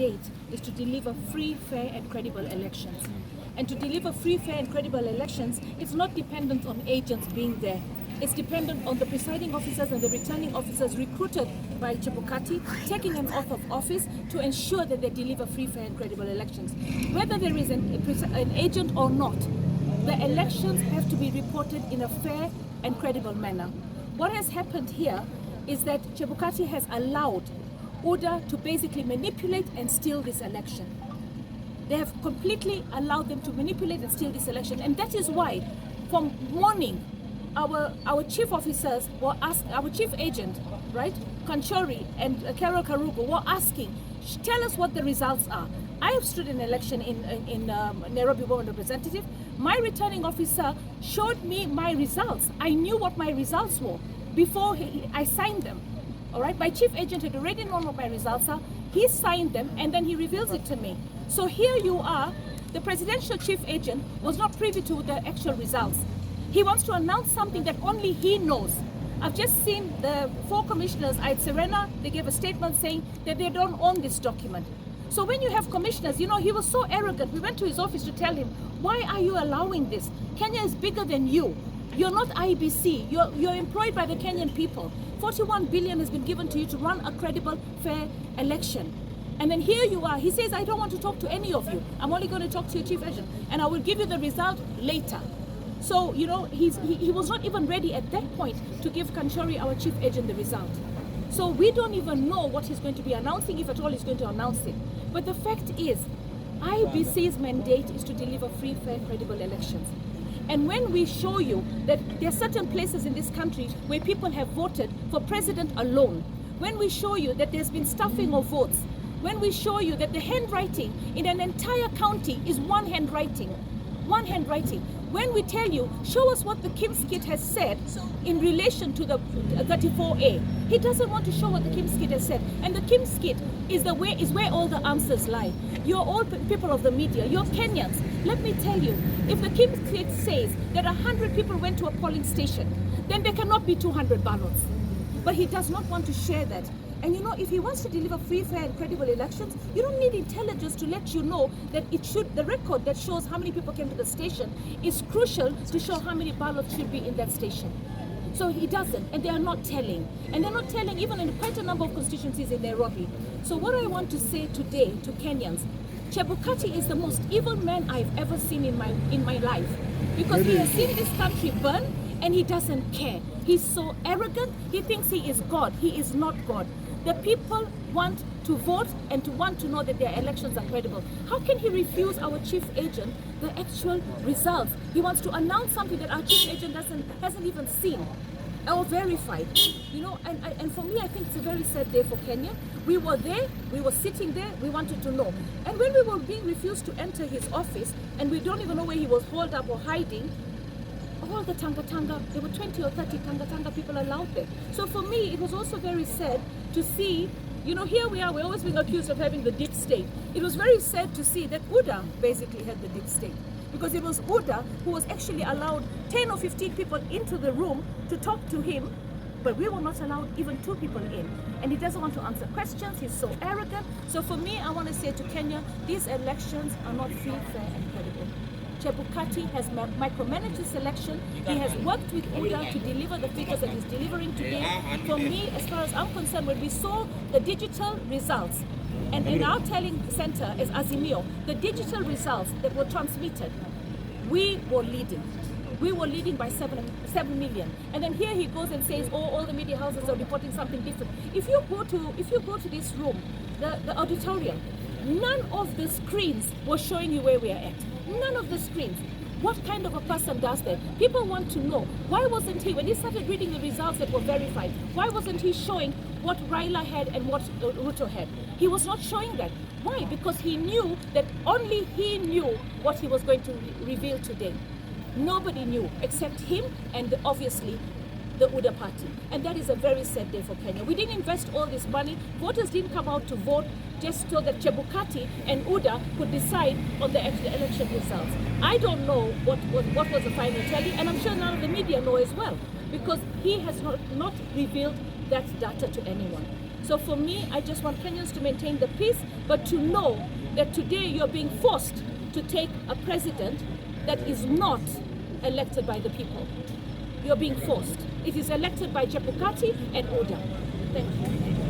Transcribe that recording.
mandate is to deliver free, fair, and credible elections. And to deliver free, fair, and credible elections, it's not dependent on agents being there. It's dependent on the presiding officers and the returning officers recruited by Chebukati taking an oath of office to ensure that they deliver free, fair, and credible elections. Whether there is an agent or not, the elections have to be reported in a fair and credible manner. What has happened here is that Chebukati has allowed UDA to basically manipulate and steal this election. They have completely allowed them to manipulate and steal this election, and that is why, from morning, our chief officers were asking, our chief agent, right, Kanchori and Carol Karugo were asking, tell us what the results are. I have stood in an election in Nairobi Women Representative. My returning officer showed me my results. I knew what my results were before I signed them. All right, my chief agent had already known what my results are. He signed them and then he reveals it to me. So here you are, the presidential chief agent was not privy to the actual results. He wants to announce something that only he knows. I've just seen the 4 commissioners at Serena, they gave a statement saying that they don't own this document. So when you have commissioners, you know, he was so arrogant. We went to his office to tell him, why are you allowing this? Kenya is bigger than you. You're not IBC. You're employed by the Kenyan people. 41 billion has been given to you to run a credible, fair election. And then here you are. He says, I don't want to talk to any of you. I'm only going to talk to your chief agent. And I will give you the result later. So, you know, he was not even ready at that point to give Kanchori, our chief agent, the result. So we don't even know what he's going to be announcing, if at all he's going to announce it. But the fact is, IBC's mandate is to deliver free, fair, credible elections. And when we show you that there are certain places in this country where people have voted for president alone, when we show you that there's been stuffing of votes, when we show you that the handwriting in an entire county is one handwriting, when we tell you, show us what the KIMS kit has said in relation to the 34A. He doesn't want to show what the KIMS kit has said. And the KIMS kit is where all the answers lie. You're all people of the media, you're Kenyans. Let me tell you, if the KIMS kit says that 100 people went to a polling station, then there cannot be 200 ballots. But he does not want to share that. And you know, if he wants to deliver free, fair, and credible elections, you don't need intelligence to let you know that the record that shows how many people came to the station is crucial to show how many ballots should be in that station. So he doesn't, and they are not telling. And they're not telling even in quite a number of constituencies in Nairobi. So what I want to say today to Kenyans, Chebukati is the most evil man I've ever seen in my life. Because he has seen this country burn, and he doesn't care. He's so arrogant, he thinks he is God. He is not God. The people want to vote and to want to know that their elections are credible. How can he refuse our chief agent the actual results? He wants to announce something that our chief agent hasn't even seen or verified. You know, and for me, I think it's a very sad day for Kenya. We were there, we were sitting there, we wanted to know. And when we were being refused to enter his office, and we don't even know where he was holed up or hiding, all the Tanga, there were 20 or 30 Tanga people allowed there. So for me, it was also very sad to see, you know, here we are, we're always being accused of having the deep state. It was very sad to see that UDA basically had the deep state. Because it was UDA who was actually allowed 10 or 15 people into the room to talk to him, but we were not allowed even 2 people in. And he doesn't want to answer questions, he's so arrogant. So for me, I want to say to Kenya, these elections are not free, fair, and credible. Chebukati has micromanaged this election. He has worked with UDA to deliver the figures that he's delivering today. For me, as far as I'm concerned, when we saw the digital results, and in our tallying center as Azimio, the digital results that were transmitted, we were leading. We were leading by 7 million. And then here he goes and says, oh, all the media houses are reporting something different. If you go to this room, the auditorium, none of the screens were showing you where we are at. None of the screens. What kind of a person does that? People want to know, why wasn't he, when he started reading the results that were verified, why wasn't he showing what Raila had and what Ruto had? He was not showing that. Why? Because he knew that only he knew what he was going to reveal today. Nobody knew except him and obviously the UDA party. And that is a very sad day for Kenya. We didn't invest all this money. Voters didn't come out to vote just so that Chebukati and UDA could decide on the election results. I don't know what was the final tally, and I'm sure none of the media know as well, because he has not revealed that data to anyone. So for me, I just want Kenyans to maintain the peace, but to know that today you're being forced to take a president that is not elected by the people. You're being forced. It is elected by Chebukati and Oda. Thank you.